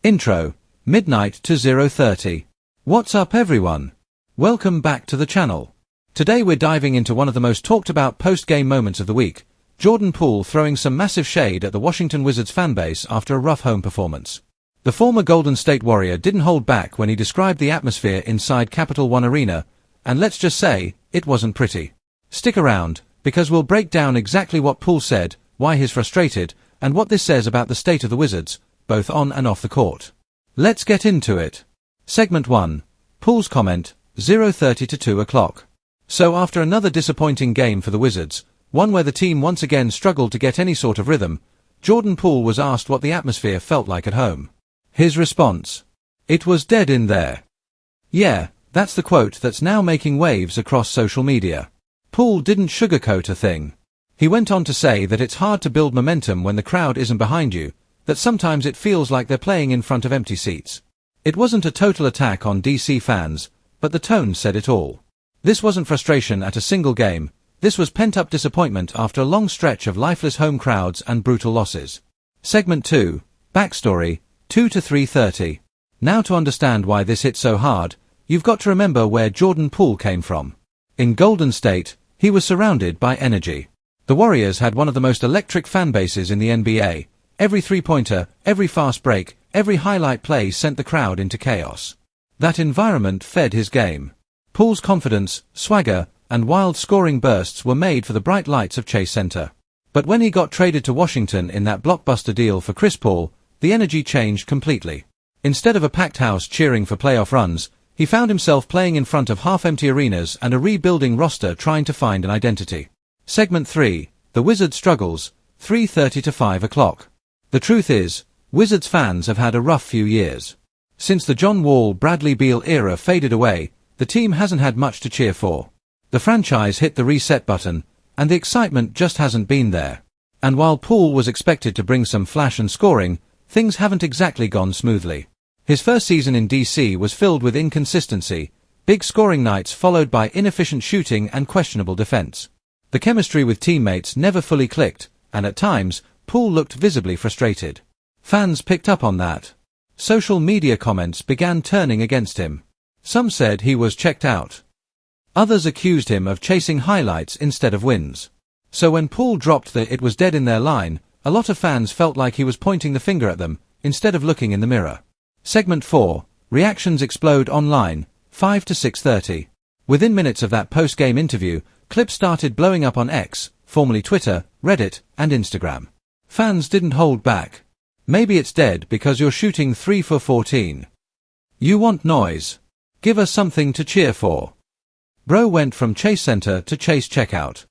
Intro, midnight to 0:30. What's up everyone? Welcome back to the channel. Today we're diving into one of the most talked about post-game moments of the week, Jordan Poole throwing some massive shade at the Washington Wizards fanbase after a rough home performance. The former Golden State Warrior didn't hold back when he described the atmosphere inside Capital One Arena, and let's just say, it wasn't pretty. Stick around, because we'll break down exactly what Poole said, why he's frustrated, and what this says about the state of the Wizards, both on and off the court. Let's get into it. Segment 1. Poole's comment, 0:30 to 2 o'clock. So after another disappointing game for the Wizards, one where the team once again struggled to get any sort of rhythm, Jordan Poole was asked what the atmosphere felt like at home. His response: "It was dead in there." Yeah, that's the quote that's now making waves across social media. Poole didn't sugarcoat a thing. He went on to say that it's hard to build momentum when the crowd isn't behind you, that sometimes it feels like they're playing in front of empty seats. It wasn't a total attack on DC fans, but the tone said it all. This wasn't frustration at a single game, this was pent-up disappointment after a long stretch of lifeless home crowds and brutal losses. Segment 2. Backstory, 2 to 3:30. Now to understand why this hit so hard, you've got to remember where Jordan Poole came from. In Golden State, he was surrounded by energy. The Warriors had one of the most electric fan bases in the NBA. Every three-pointer, every fast break, every highlight play sent the crowd into chaos. That environment fed his game. Poole's confidence, swagger, and wild scoring bursts were made for the bright lights of Chase Center. But when he got traded to Washington in that blockbuster deal for Chris Paul, the energy changed completely. Instead of a packed house cheering for playoff runs, he found himself playing in front of half-empty arenas and a rebuilding roster trying to find an identity. Segment 3. The Wizards' struggles, 3:30 to 5 o'clock. The truth is, Wizards fans have had a rough few years. Since the John Wall, Bradley Beal era faded away, the team hasn't had much to cheer for. The franchise hit the reset button, and the excitement just hasn't been there. And while Poole was expected to bring some flash and scoring, things haven't exactly gone smoothly. His first season in DC was filled with inconsistency, big scoring nights followed by inefficient shooting and questionable defense. The chemistry with teammates never fully clicked, and at times, Poole looked visibly frustrated. Fans picked up on that. Social media comments began turning against him. Some said he was checked out. Others accused him of chasing highlights instead of wins. So when Poole dropped the "it was dead in there" line, a lot of fans felt like he was pointing the finger at them, instead of looking in the mirror. Segment 4. Reactions explode online, 5 to 6:30. Within minutes of that post-game interview, clips started blowing up on X, formerly Twitter, Reddit, and Instagram. Fans didn't hold back. Maybe it's dead because you're shooting 3 for 14. You want noise? Give us something to cheer for. Bro went from Chase Center to Chase Checkout.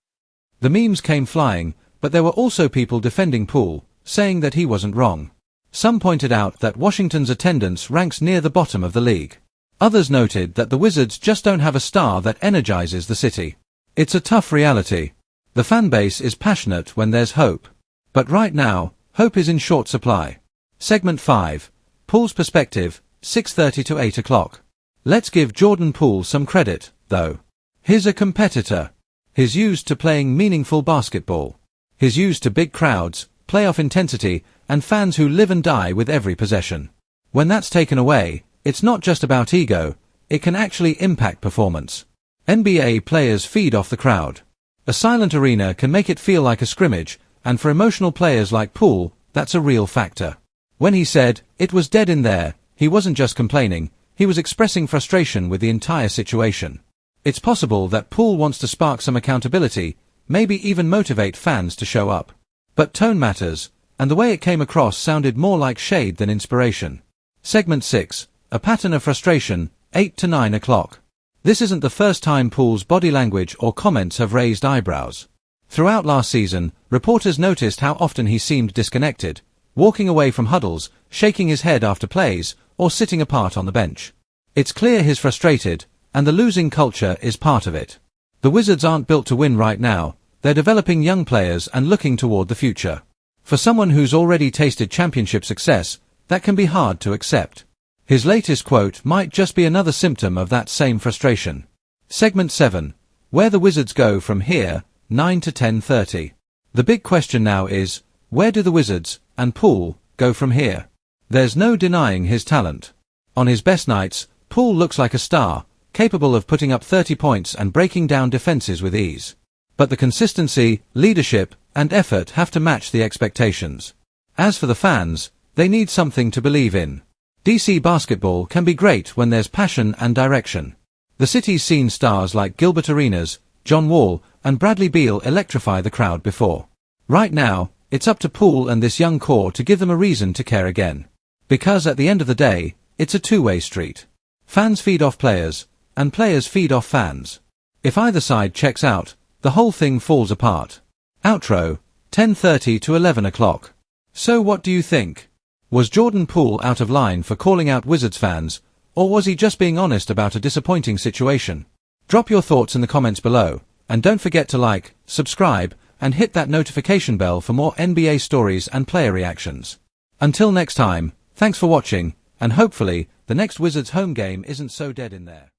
The memes came flying, but there were also people defending Poole, saying that he wasn't wrong. Some pointed out that Washington's attendance ranks near the bottom of the league. Others noted that the Wizards just don't have a star that energizes the city. It's a tough reality. The fanbase is passionate when there's hope. But right now, hope is in short supply. Segment 5. Poole's perspective, 6:30 to 8 o'clock. Let's give Jordan Poole some credit, though. He's a competitor. He's used to playing meaningful basketball. He's used to big crowds, playoff intensity, and fans who live and die with every possession. When that's taken away, it's not just about ego, it can actually impact performance. NBA players feed off the crowd. A silent arena can make it feel like a scrimmage, and for emotional players like Poole, that's a real factor. When he said, "It was dead in there," he wasn't just complaining, he was expressing frustration with the entire situation. It's possible that Poole wants to spark some accountability, maybe even motivate fans to show up. But tone matters, and the way it came across sounded more like shade than inspiration. Segment 6. A pattern of frustration, 8 to 9 o'clock. This isn't the first time Poole's body language or comments have raised eyebrows. Throughout last season, reporters noticed how often he seemed disconnected, walking away from huddles, shaking his head after plays, or sitting apart on the bench. It's clear he's frustrated, and the losing culture is part of it. The Wizards aren't built to win right now, they're developing young players and looking toward the future. For someone who's already tasted championship success, that can be hard to accept. His latest quote might just be another symptom of that same frustration. Segment 7. Where the Wizards go from here, 9 to 10:30. The big question now is, where do the Wizards, and Poole, go from here? There's no denying his talent. On his best nights, Poole looks like a star, capable of putting up 30 points and breaking down defenses with ease. But the consistency, leadership, and effort have to match the expectations. As for the fans, they need something to believe in. DC basketball can be great when there's passion and direction. The city's seen stars like Gilbert Arenas, John Wall, and Bradley Beal electrify the crowd before. Right now, it's up to Poole and this young core to give them a reason to care again. Because at the end of the day, it's a two-way street. Fans feed off players, and players feed off fans. If either side checks out, the whole thing falls apart. Outro, 10:30 to 11 o'clock. So what do you think? Was Jordan Poole out of line for calling out Wizards fans, or was he just being honest about a disappointing situation? Drop your thoughts in the comments below, and don't forget to like, subscribe, and hit that notification bell for more NBA stories and player reactions. Until next time, thanks for watching, and hopefully, the next Wizards home game isn't so dead in there.